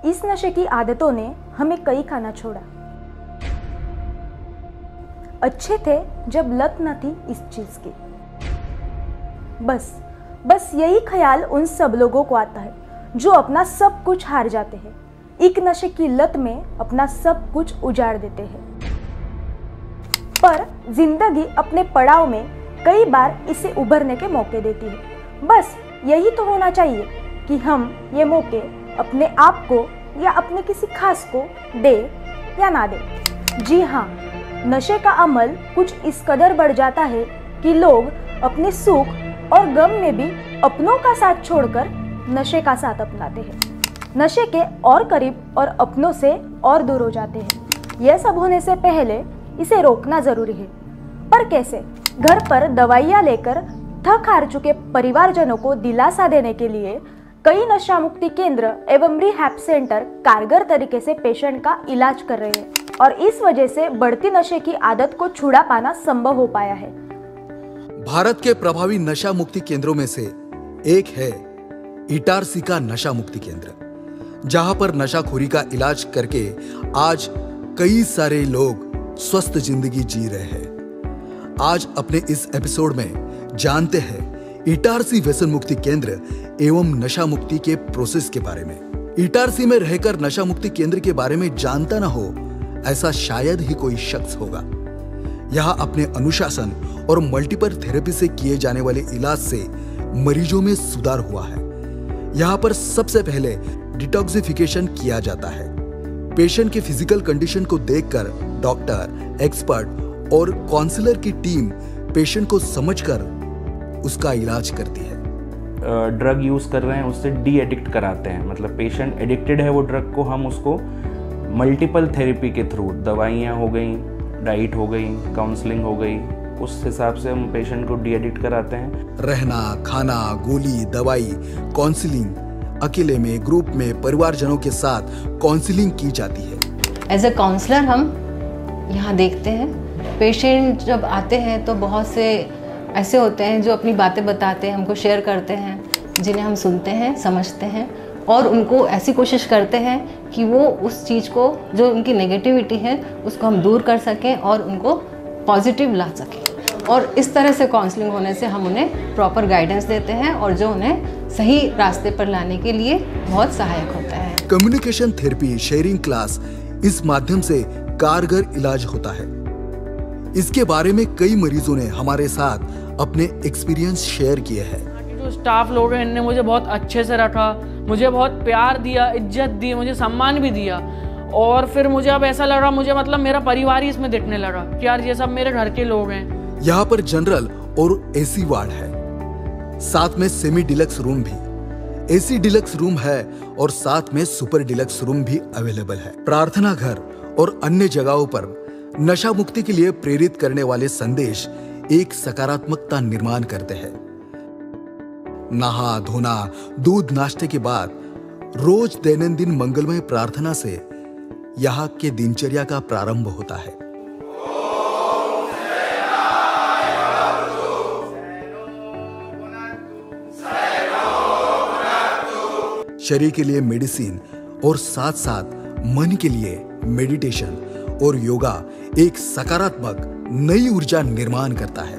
इस नशे की आदतों ने हमें कई खाना छोड़ा। अच्छे थे जब लत न थी इस चीज की। बस यही ख्याल उन सब लोगों को आता है जो अपना सब कुछ हार जाते हैं, एक नशे की लत में अपना सब कुछ उजाड़ देते हैं। पर जिंदगी अपने पड़ाव में कई बार इसे उभरने के मौके देती है। बस यही तो होना चाहिए कि हम ये मौके अपने आप को या अपने किसी खास को दे या ना दे। जी हाँ, नशे का अमल कुछ इस कदर बढ़ जाता है कि लोग अपने सुख और गम में भी अपनों का साथ छोड़कर नशे का साथ अपनाते हैं। नशे के और करीब और अपनों से और दूर हो जाते हैं। यह सब होने से पहले इसे रोकना जरूरी है। पर कैसे? घर पर दवाइयाँ लेकर थक हार चुके परिवारजनों को दिलासा देने के लिए कई नशा मुक्ति केंद्र एवं रिहैब सेंटर कारगर तरीके से पेशेंट का इलाज कर रहे हैं और इस वजह से बढ़ती नशे की आदत को छुड़ा पाना संभव हो पाया है। भारत के प्रभावी नशा मुक्ति केंद्रों में से एक है इटारसी का नशा मुक्ति केंद्र, जहां पर नशाखोरी का इलाज करके आज कई सारे लोग स्वस्थ जिंदगी जी रहे हैं। आज अपने इस एपिसोड में जानते हैं इटारसी व्यसन मुक्ति केंद्र एवं नशा मुक्ति के प्रोसेस के बारे में। इटारसी में रहकर नशा मुक्ति केंद्र के बारे में जानता ना हो ऐसा शायद ही कोई शख्स होगा। यहाँ अपने अनुशासन और मल्टीपल थेरेपी से किए जाने वाले इलाज से मरीजों में सुधार हुआ है। यहाँ पर सबसे पहले डिटॉक्सिफिकेशन किया जाता है। पेशेंट की फिजिकल कंडीशन को देखकर डॉक्टर, एक्सपर्ट और काउंसलर की टीम पेशेंट को समझकर उसका इलाज करती है। ड्रग यूज कर रहे हैं उससे डी एडिक्ट कराते हैं, मतलब पेशेंट एडिक्टेड है वो ड्रग को, हम उसको मल्टीपल थेरेपी के थ्रू, दवाइयाँ हो गई, डाइट हो गई, काउंसलिंग हो गई, उस हिसाब से हम पेशेंट को डी एडिक्ट कराते हैं। रहना, खाना, गोली, दवाई, काउंसलिंग, अकेले में, ग्रुप में, परिवारजनों के साथ काउंसलिंग की जाती है। एज ए काउंसलर हम यहाँ देखते हैं पेशेंट जब आते हैं तो बहुत से ऐसे होते हैं जो अपनी बातें बताते हैं, हमको शेयर करते हैं, जिन्हें हम सुनते हैं, समझते हैं और उनको ऐसी कोशिश करते हैं कि वो उस चीज़ को, जो उनकी नेगेटिविटी है, उसको हम दूर कर सकें और उनको पॉजिटिव ला सकें। और इस तरह से काउंसलिंग होने से हम उन्हें प्रॉपर गाइडेंस देते हैं और जो उन्हें सही रास्ते पर लाने के लिए बहुत सहायक होता है। कम्युनिकेशन थेरेपी, शेयरिंग क्लास, इस माध्यम से कारगर इलाज होता है। इसके बारे में कई मरीजों ने हमारे साथ अपने एक्सपीरियंस शेयर किए हैं। जो स्टाफ लोग हैं इन्होंने मुझे बहुत अच्छे से रखा, मुझे बहुत प्यार दिया, इज्जत दी, मुझे सम्मान भी दिया और फिर मुझे अब ऐसा लग रहा, मुझे मतलब मेरा परिवार ही इसमें दिखने लगा कि यार ये सब मेरे घर के लोग हैं। यहाँ पर जनरल और एसी वार्ड है, साथ में सेमी डिलक्स रूम भी। एसी डिलक्स रूम है और साथ में सुपर डिलक्स रूम भी अवेलेबल है। प्रार्थना घर और अन्य जगहों पर नशा मुक्ति के लिए प्रेरित करने वाले संदेश एक सकारात्मकता निर्माण करते हैं। नहा धोना, दूध नाश्ते के बाद रोज दैनंदिन मंगलमय प्रार्थना से यहाँ के दिनचर्या का प्रारंभ होता है। शरीर के लिए मेडिसिन और साथ साथ मन के लिए मेडिटेशन और योगा एक सकारात्मक नई ऊर्जा निर्माण करता है।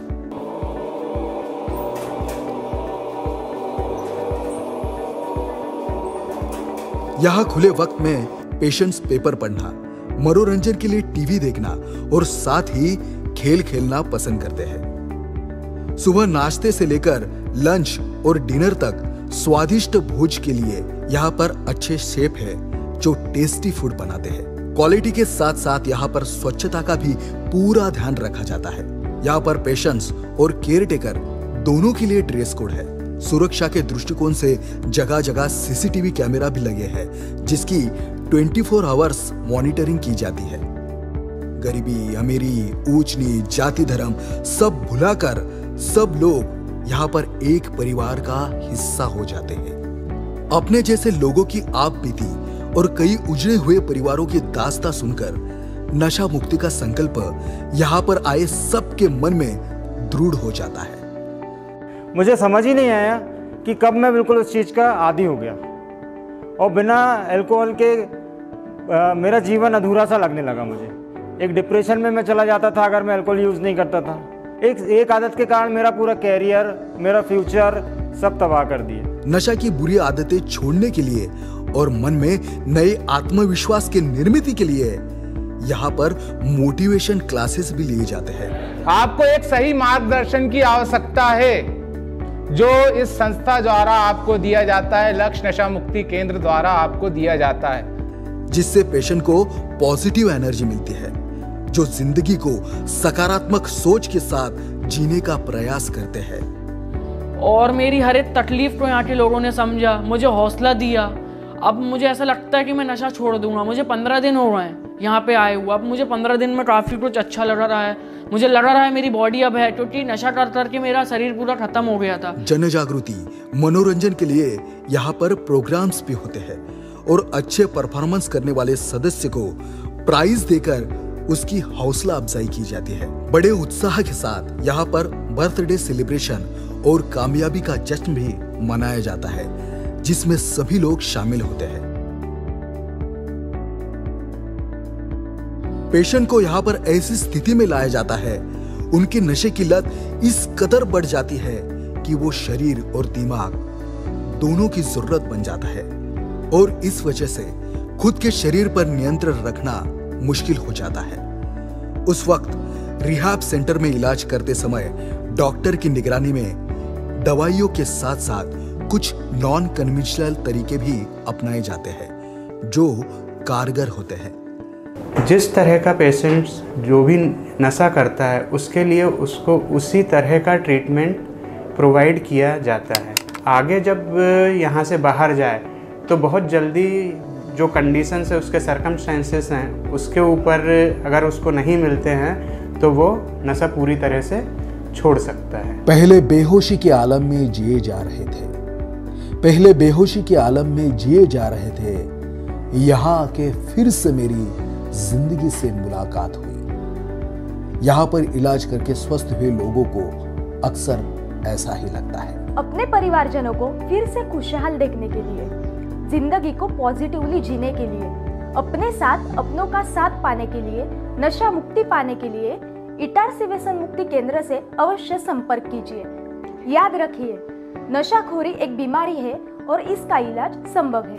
यहाँ खुले वक्त में पेशेंट्स पेपर पढ़ना, मनोरंजन के लिए टीवी देखना और साथ ही खेल खेलना पसंद करते हैं। सुबह नाश्ते से लेकर लंच और डिनर तक स्वादिष्ट भोज के लिए यहाँ पर अच्छे शेफ हैं जो टेस्टी फूड बनाते हैं। क्वालिटी के साथ साथ यहाँ पर स्वच्छता का भी पूरा ध्यान रखा जाता है। यहाँ पर पेशेंट्स और केयर टेकर दोनों के लिए ड्रेस कोड है। सुरक्षा के दृष्टिकोण से जगह जगह सीसीटीवी कैमरा भी लगे हैं जिसकी 24 आवर्स मॉनिटरिंग की जाती है। गरीबी, अमीरी, ऊंच नीच, जाति, धर्म सब भुलाकर सब लोग यहाँ पर एक परिवार का हिस्सा हो जाते हैं। अपने जैसे लोगों की आप बीती और कई उजड़े हुए परिवारों की दास्तां सुनकर नशा मुक्ति का संकल्प यहाँ पर आए सबके मन में दृढ़ हो जाता है। मुझे समझ ही नहीं आया कि कब मैं बिल्कुल उस चीज़ का आदी हो गया और बिना अल्कोहल के मेरा जीवन अधूरा सा लगने लगा मुझे। एक डिप्रेशन में मैं चला जाता था अगर मैं अल्कोहल यूज़ नहीं करता था। एक आदत के कारण मेरा पूरा कैरियर, मेरा फ्यूचर सब तबाह कर दिए। नशा की बुरी आदतें छोड़ने के लिए और मन में नए आत्मविश्वास की निर्मित के लिए यहाँ पर मोटिवेशन क्लासेस भी लिए जाते हैं। आपको एक सही मार्गदर्शन की आवश्यकता है जो इस संस्था द्वारा आपको दिया जाता है, लक्ष्य नशा मुक्ति केंद्र द्वारा आपको दिया जाता है, जिससे पेशेंट को पॉजिटिव एनर्जी मिलती है जो जिंदगी को सकारात्मक सोच के साथ जीने का प्रयास करते हैं। और मेरी हर एक तकलीफ को यहाँ के लोगों ने समझा, मुझे हौसला दिया। अब मुझे ऐसा लगता है कि मैं नशा छोड़ दूंगा। मुझे 15 दिन हो रहे हैं यहाँ पे आए हुए। अब मुझे 15 दिन में काफ़ी कुछ अच्छा लग रहा है। मुझे लग रहा है मेरी बॉडी अब है, क्योंकि नशा कर करके मेरा शरीर पूरा खत्म हो गया था। जन जागृति मनोरंजन के लिए यहाँ पर प्रोग्राम्स भी होते हैं और अच्छे परफॉर्मेंस करने वाले सदस्य को प्राइज देकर उसकी हौसला अफजाई की जाती है। बड़े उत्साह के साथ यहाँ पर बर्थडे सेलिब्रेशन और कामयाबी का जश्न भी मनाया जाता है जिसमें सभी लोग शामिल होते हैं। पेशेंट को यहाँ पर ऐसी स्थिति में लाया जाता है, उनकी नशे की लत इस कदर बढ़ जाती है कि वो शरीर और दिमाग दोनों की जरूरत बन जाता है और इस वजह से खुद के शरीर पर नियंत्रण रखना मुश्किल हो जाता है। उस वक्त रिहैब सेंटर में इलाज करते समय डॉक्टर की निगरानी में दवाइयों के साथ साथ कुछ नॉन कन्वेंशनल तरीके भी अपनाए जाते हैं जो कारगर होते हैं। जिस तरह का पेशेंट जो भी नशा करता है उसके लिए उसको उसी तरह का ट्रीटमेंट प्रोवाइड किया जाता है। आगे जब यहाँ से बाहर जाए तो बहुत जल्दी जो कंडीशंस है, उसके सर्कमस्टेंसेस हैं, उसके ऊपर अगर उसको नहीं मिलते हैं तो वो नशा पूरी तरह से छोड़ सकता है। पहले बेहोशी के आलम में जिए जा रहे थे, पहले बेहोशी के आलम में जिए जा रहे थे, यहाँ आके फिर से मेरी जिंदगी से मुलाकात हुई। यहाँ पर इलाज करके स्वस्थ हुए लोगों को अक्सर ऐसा ही लगता है। अपने परिवारजनों को फिर से खुशहाल देखने के लिए, जिंदगी को पॉजिटिवली जीने के लिए, अपने साथ अपनों का साथ पाने के लिए, नशा मुक्ति पाने के लिए इटारसी व्यसन मुक्ति केंद्र से अवश्य संपर्क कीजिए। याद रखिए, नशाखोरी एक बीमारी है और इसका इलाज संभव है।